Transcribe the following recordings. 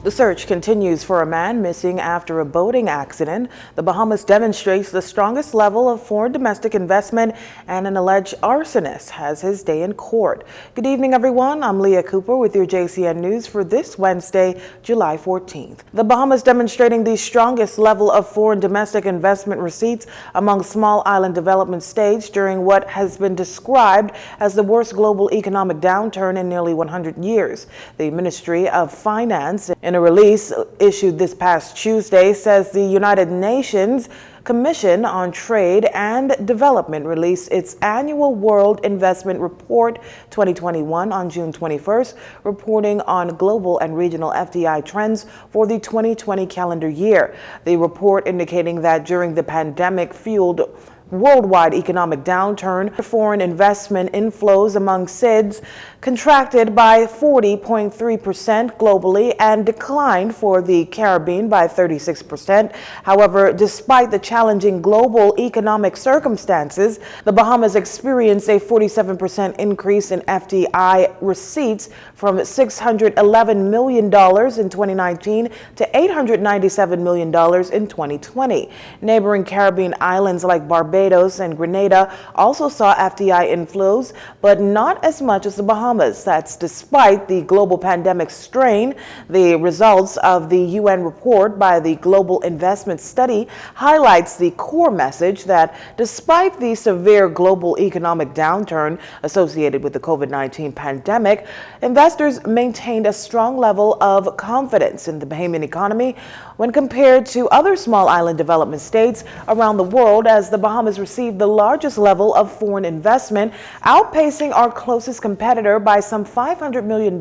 The search continues for a man missing after a boating accident. The Bahamas demonstrates the strongest level of foreign domestic investment, and an alleged arsonist has his day in court. Good evening, everyone. I'm Leah Cooper with your Jcn News for this Wednesday, July 14th. The Bahamas demonstrating the strongest level of foreign domestic investment receipts among small island development states during what has been described as the worst global economic downturn in nearly 100 years. The Ministry of Finance, in a release issued this past Tuesday, says the United Nations Commission on Trade and Development released its annual World Investment Report 2021 on June 21st, reporting on global and regional FDI trends for the 2020 calendar year. The report indicating that during the pandemic-fueled worldwide economic downturn, foreign investment inflows among SIDS contracted by 40.3% globally and declined for the Caribbean by 36%. However, despite the challenging global economic circumstances, the Bahamas experienced a 47% increase in FDI receipts from $611 million in 2019 to $897 million in 2020. Neighboring Caribbean islands like Barbados and Grenada also saw FDI inflows, but not as much as the Bahamas. That's despite the global pandemic strain. The results of the UN report by the Global Investment Study highlights the core message that despite the severe global economic downturn associated with the COVID-19 pandemic, investors maintained a strong level of confidence in the Bahamian economy when compared to other small island development states around the world, as the Bahamas received the largest level of foreign investment, outpacing our closest competitor by some $500 million.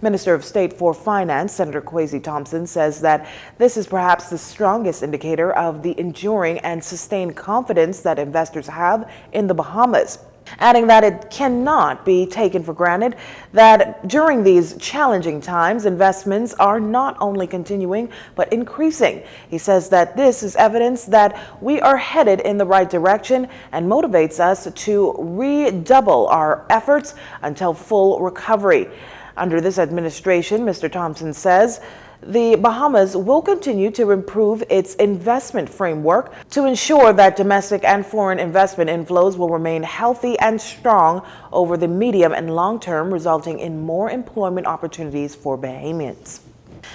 Minister of State for Finance, Senator Kwesi Thompson, says that this is perhaps the strongest indicator of the enduring and sustained confidence that investors have in the Bahamas, adding that it cannot be taken for granted that during these challenging times, investments are not only continuing but increasing. He says that this is evidence that we are headed in the right direction and motivates us to redouble our efforts until full recovery. Under this administration, Mr. Thompson says, the Bahamas will continue to improve its investment framework to ensure that domestic and foreign investment inflows will remain healthy and strong over the medium and long term, resulting in more employment opportunities for Bahamians.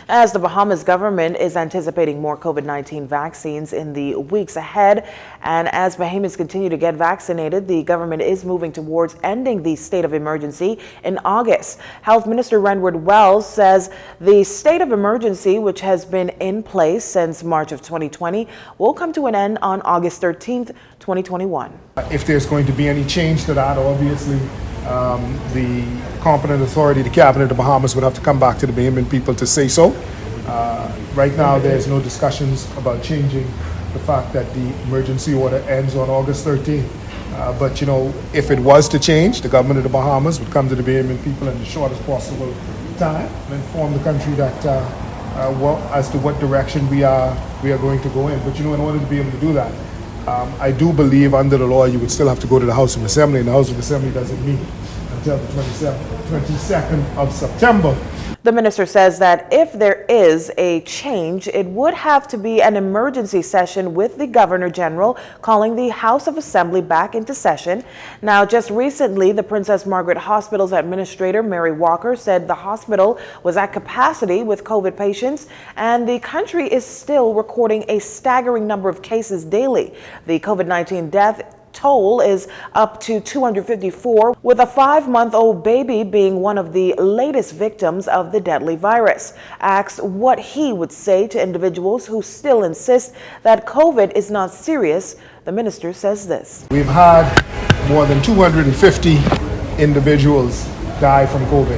As the Bahamas government is anticipating more COVID-19 vaccines in the weeks ahead, and as Bahamians continue to get vaccinated, the government is moving towards ending the state of emergency in August. Health Minister Renward Wells says the state of emergency, which has been in place since March of 2020, will come to an end on August 13th, 2021. If there's going to be any change to that, obviously, the competent authority, the cabinet of the Bahamas, would have to come back to the Bahamian people to say so. Right now, there's no discussions about changing the fact that the emergency order ends on August 13th. But, you know, if it was to change, the government of the Bahamas would come to the Bahamian people in the shortest possible time and inform the country that, as to what direction we are going to go in. But, you know, in order to be able to do that, I do believe under the law you would still have to go to the House of Assembly, and the House of Assembly doesn't meet until the 22nd of September. The minister says that if there is a change, it would have to be an emergency session with the Governor General calling the House of Assembly back into session. Now, just recently, the Princess Margaret Hospital's administrator, Mary Walker, said the hospital was at capacity with COVID patients, and the country is still recording a staggering number of cases daily. The COVID-19 death toll is up to 254, with a 5-month-old baby being one of the latest victims of the deadly virus. Asked what he would say to individuals who still insist that COVID is not serious, the minister says this. We've had more than 250 individuals die from COVID,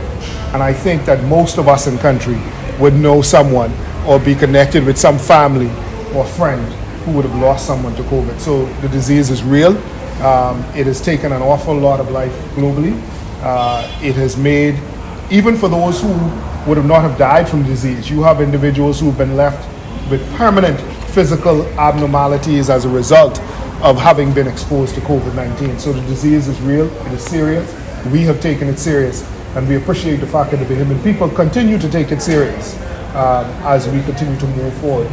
and I think that most of us in the country would know someone or be connected with some family or friend who would have lost someone to COVID. So the disease is real. It has taken an awful lot of life globally. It has made, even for those who would have not have died from disease, you have individuals who have been left with permanent physical abnormalities as a result of having been exposed to COVID-19. So the disease is real, it is serious. We have taken it serious, and we appreciate the fact that the Bahamian people continue to take it serious. as we continue to move forward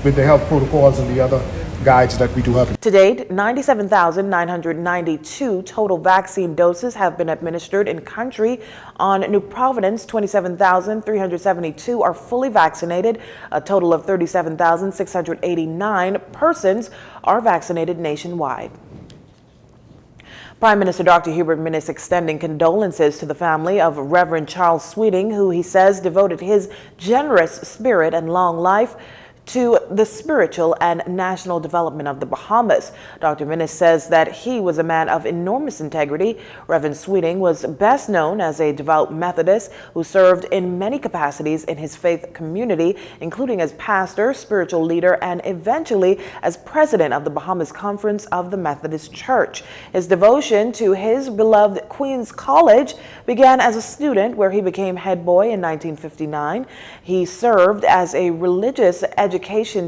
with the health protocols and the other guides that we do have. To date, 97,992 total vaccine doses have been administered in country. On New Providence, 27,372 are fully vaccinated. A total of 37,689 persons are vaccinated nationwide. Prime Minister Dr. Hubert Minnis extending condolences to the family of Reverend Charles Sweeting, who he says devoted his generous spirit and long life to the spiritual and national development of the Bahamas. Dr. Minnis says that he was a man of enormous integrity. Reverend Sweeting was best known as a devout Methodist who served in many capacities in his faith community, including as pastor, spiritual leader, and eventually as president of the Bahamas Conference of the Methodist Church. His devotion to his beloved Queens College began as a student, where he became head boy in 1959. He served as a religious education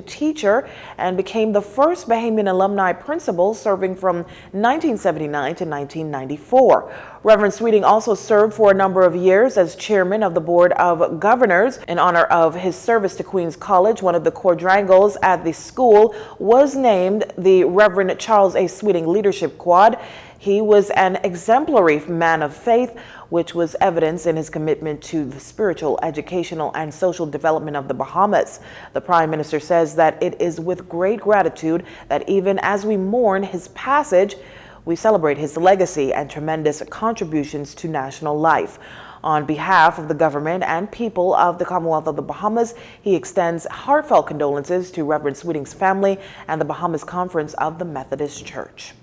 teacher and became the first Bahamian alumni principal, serving from 1979 to 1994. Reverend Sweeting also served for a number of years as chairman of the Board of Governors. In honor of his service to Queens College, one of the quadrangles at the school was named the Reverend Charles A. Sweeting Leadership Quad. He was an exemplary man of faith, which was evidenced in his commitment to the spiritual, educational, and social development of the Bahamas. The Prime Minister says that it is with great gratitude that even as we mourn his passage, we celebrate his legacy and tremendous contributions to national life. On behalf of the government and people of the Commonwealth of the Bahamas, he extends heartfelt condolences to Reverend Sweeting's family and the Bahamas Conference of the Methodist Church.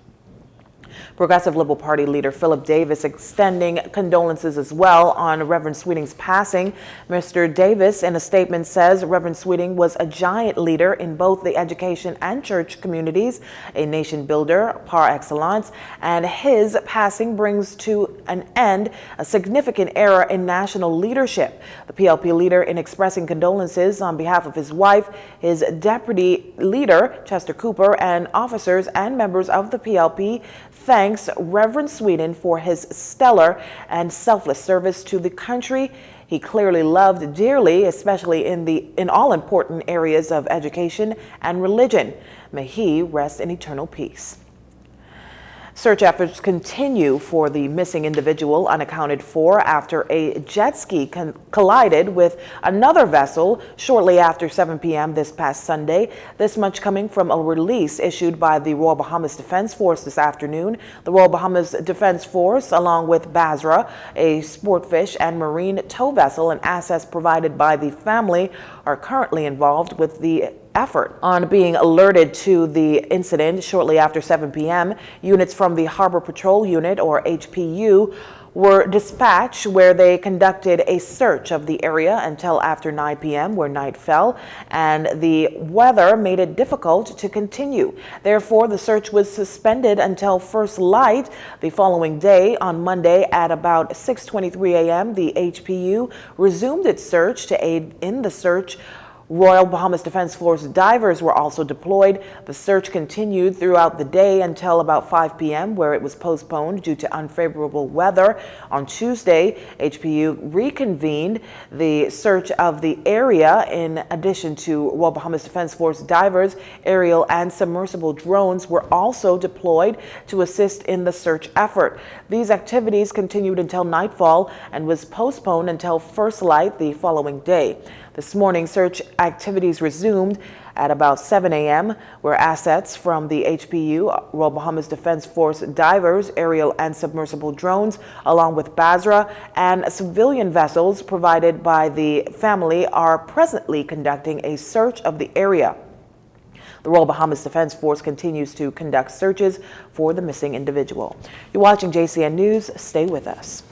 Progressive Liberal Party leader Philip Davis extending condolences as well on Reverend Sweeting's passing. Mr. Davis, in a statement, says Reverend Sweeting was a giant leader in both the education and church communities, a nation builder par excellence, and his passing brings to an end a significant era in national leadership. The PLP leader, in expressing condolences on behalf of his wife, his deputy leader, Chester Cooper, and officers and members of the PLP, thanks Reverend Sweeting for his stellar and selfless service to the country. He clearly loved dearly, especially in all important areas of education and religion. May he rest in eternal peace. Search efforts continue for the missing individual unaccounted for after a jet ski collided with another vessel shortly after 7 p.m. this past Sunday. This much coming from a release issued by the Royal Bahamas Defense Force this afternoon. The Royal Bahamas Defense Force, along with Basra, a sportfish and marine tow vessel, and assets provided by the family, are currently involved with the effort. On being alerted to the incident shortly after 7 p.m., units from the Harbor Patrol Unit, or HPU, were dispatched, where they conducted a search of the area until after 9 p.m., where night fell and the weather made it difficult to continue. Therefore, the search was suspended until first light the following day. On Monday at about 6:23 a.m., the HPU resumed its search. To aid in the search, Royal Bahamas Defense Force divers were also deployed. The search continued throughout the day until about 5 p.m., where it was postponed due to unfavorable weather. On Tuesday, HPU reconvened the search of the area. In addition to Royal Bahamas Defense Force divers, aerial and submersible drones were also deployed to assist in the search effort. These activities continued until nightfall and was postponed until first light the following day. This morning, search activities resumed at about 7 a.m., where assets from the HPU, Royal Bahamas Defense Force divers, aerial and submersible drones, along with Basra and civilian vessels provided by the family, are presently conducting a search of the area. The Royal Bahamas Defense Force continues to conduct searches for the missing individual. You're watching JCN News. Stay with us.